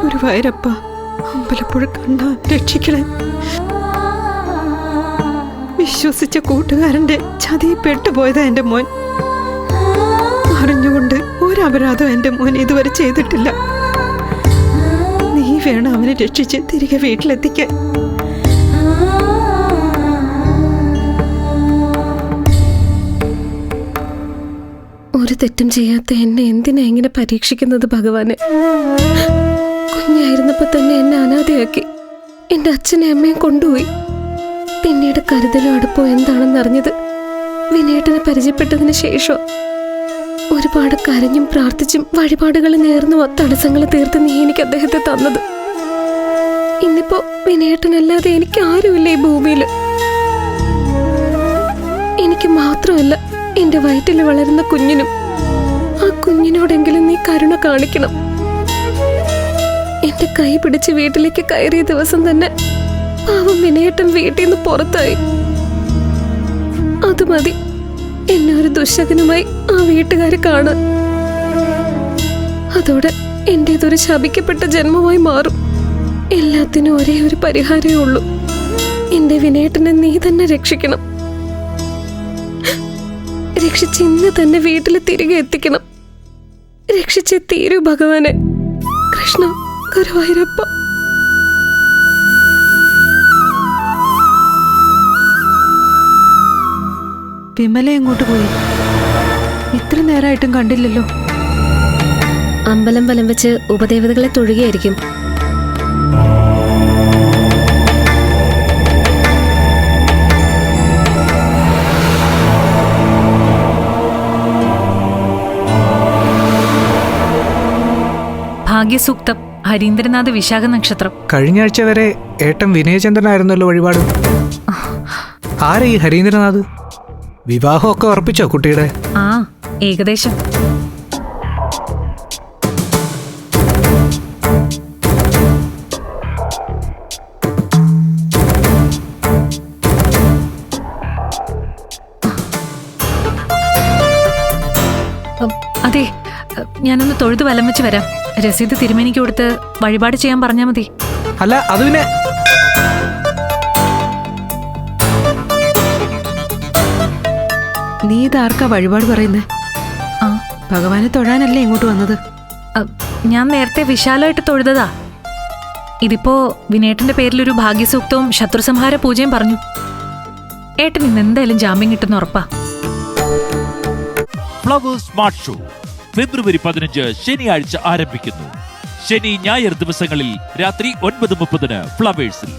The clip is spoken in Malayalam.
ഗുരുവായൂരപ്പ, അമ്പലപ്പുഴ കണ്ണ രക്ഷിക്കണേ. വിശ്വസിച്ച കൂട്ടുകാരന്റെ ചതിയിൽ പെട്ടുപോയതാ എന്റെ മോൻ. അറിഞ്ഞുകൊണ്ട് ഒരപരാധം എന്റെ മോൻ ഇതുവരെ ചെയ്തിട്ടില്ല. നീ വേണം അവനെ രക്ഷിച്ച് തിരികെ വീട്ടിലെത്തിക്കാൻ. ഒരു തെറ്റും ചെയ്യാത്ത എന്നെ എന്തിനാ ഇങ്ങനെ പരീക്ഷിക്കുന്നത് ഭഗവാനെ? കുഞ്ഞായിരുന്നപ്പോ തന്നെ എന്നെ അനാഥയാക്കി എന്റെ അച്ഛനെ അമ്മയും കൊണ്ടുപോയി. പിന്നീട് കരുതലോ അടുപ്പോ എന്താണെന്ന് അറിഞ്ഞത് വിനേട്ടനെ പരിചയപ്പെട്ടതിന് ശേഷം. ഒരുപാട് കരഞ്ഞും പ്രാർത്ഥിച്ചും വഴിപാടുകൾ നേർന്നു തടസ്സങ്ങൾ തീർത്ത് നീ എനിക്ക് അദ്ദേഹത്തെ തന്നത്. ഇന്നിപ്പോ വിനേട്ടനല്ലാതെ എനിക്ക് ആരുമില്ല ഈ ഭൂമിയില്. എനിക്ക് മാത്രമല്ല, എന്റെ വയറ്റിൽ വളരുന്ന കുഞ്ഞിനും. ആ കുഞ്ഞിനോടെങ്കിലും നീ കരുണ കാണിക്കണം. എന്റെ കൈ പിടിച്ച് വീട്ടിലേക്ക് കയറിയ ദിവസം തന്നെ പാവം വിനേട്ടൻ വീട്ടിൽ നിന്ന് പുറത്തായി. അത് മതി എന്നെ ഒരു ദുശകനുമായി ആ വീട്ടുകാരെ കാണാൻ. അതോടെ എന്റേതൊരു ശപിക്കപ്പെട്ട ജന്മമായി മാറും. എല്ലാത്തിനും ഒരേ ഒരു പരിഹാരമേ ഉള്ളൂ. എന്റെ വിനേട്ടനെ നീ തന്നെ രക്ഷിക്കണം. രക്ഷിച്ച് ഇന്ന് തന്നെ വീട്ടിൽ തിരികെ എത്തിക്കണം. രക്ഷിച്ചേ തീരൂ ഭഗവാനെ. കൃഷ്ണ, ഗുരുവായൂരപ്പ. വിമല എങ്ങോട്ട് പോയി? ഇത്ര നേരമായിട്ടും കണ്ടില്ലല്ലോ. അമ്പലം വലം വെച്ച് ഉപദേവതകളെ തൊഴുകയായിരിക്കും. ഭാഗ്യസൂക്തം, ഹരീന്ദ്രനാഥ് വിശാഖ നക്ഷത്രം. കഴിഞ്ഞ ആഴ്ച വരെ ഏട്ടൻ വിനയചന്ദ്രനായിരുന്നല്ലോ വഴിപാട്. ആരാ ഈ ഹരീന്ദ്രനാഥ്? വിവാഹമൊക്കെ ഉറപ്പിച്ചോ കുട്ടിയുടെ? ആ, ഏകദേശം. അതെ, ഞാനൊന്ന് തൊഴുത് വലം വെച്ച് വരാം. രസീത് തിരുമേനിക്ക് കൊടുത്ത് വഴിപാട് ചെയ്യാൻ പറഞ്ഞാൽ മതി. അല്ല, അത് പിന്നെ നീ ഇതാർക്കാ വഴിപാട് പറയുന്നേ? ആ, ഭഗവാനെ തൊഴാനല്ലേ ഇങ്ങോട്ട് വന്നത്? ഞാൻ നേരത്തെ വിശാലമായിട്ട് തൊഴുതതാ. ഇതിപ്പോ വിനേട്ടന്റെ പേരിലൊരു ഭാഗ്യസൂക്തവും ശത്രുസംഹാര പൂജയും പറഞ്ഞു. ഏട്ടൻ ഇന്ന് എന്തായാലും ജാമ്യം കിട്ടുന്ന ഉറപ്പാ. ഫ്ലവേഴ്സ് സ്മാർട്ട് ഷോ ഫെബ്രുവരി 15 ശനിയാഴ്ച ആരംഭിക്കുന്നു. ശനി ഞായർ ദിവസങ്ങളിൽ രാത്രി 9:30 ഫ്ലവേഴ്സിൽ.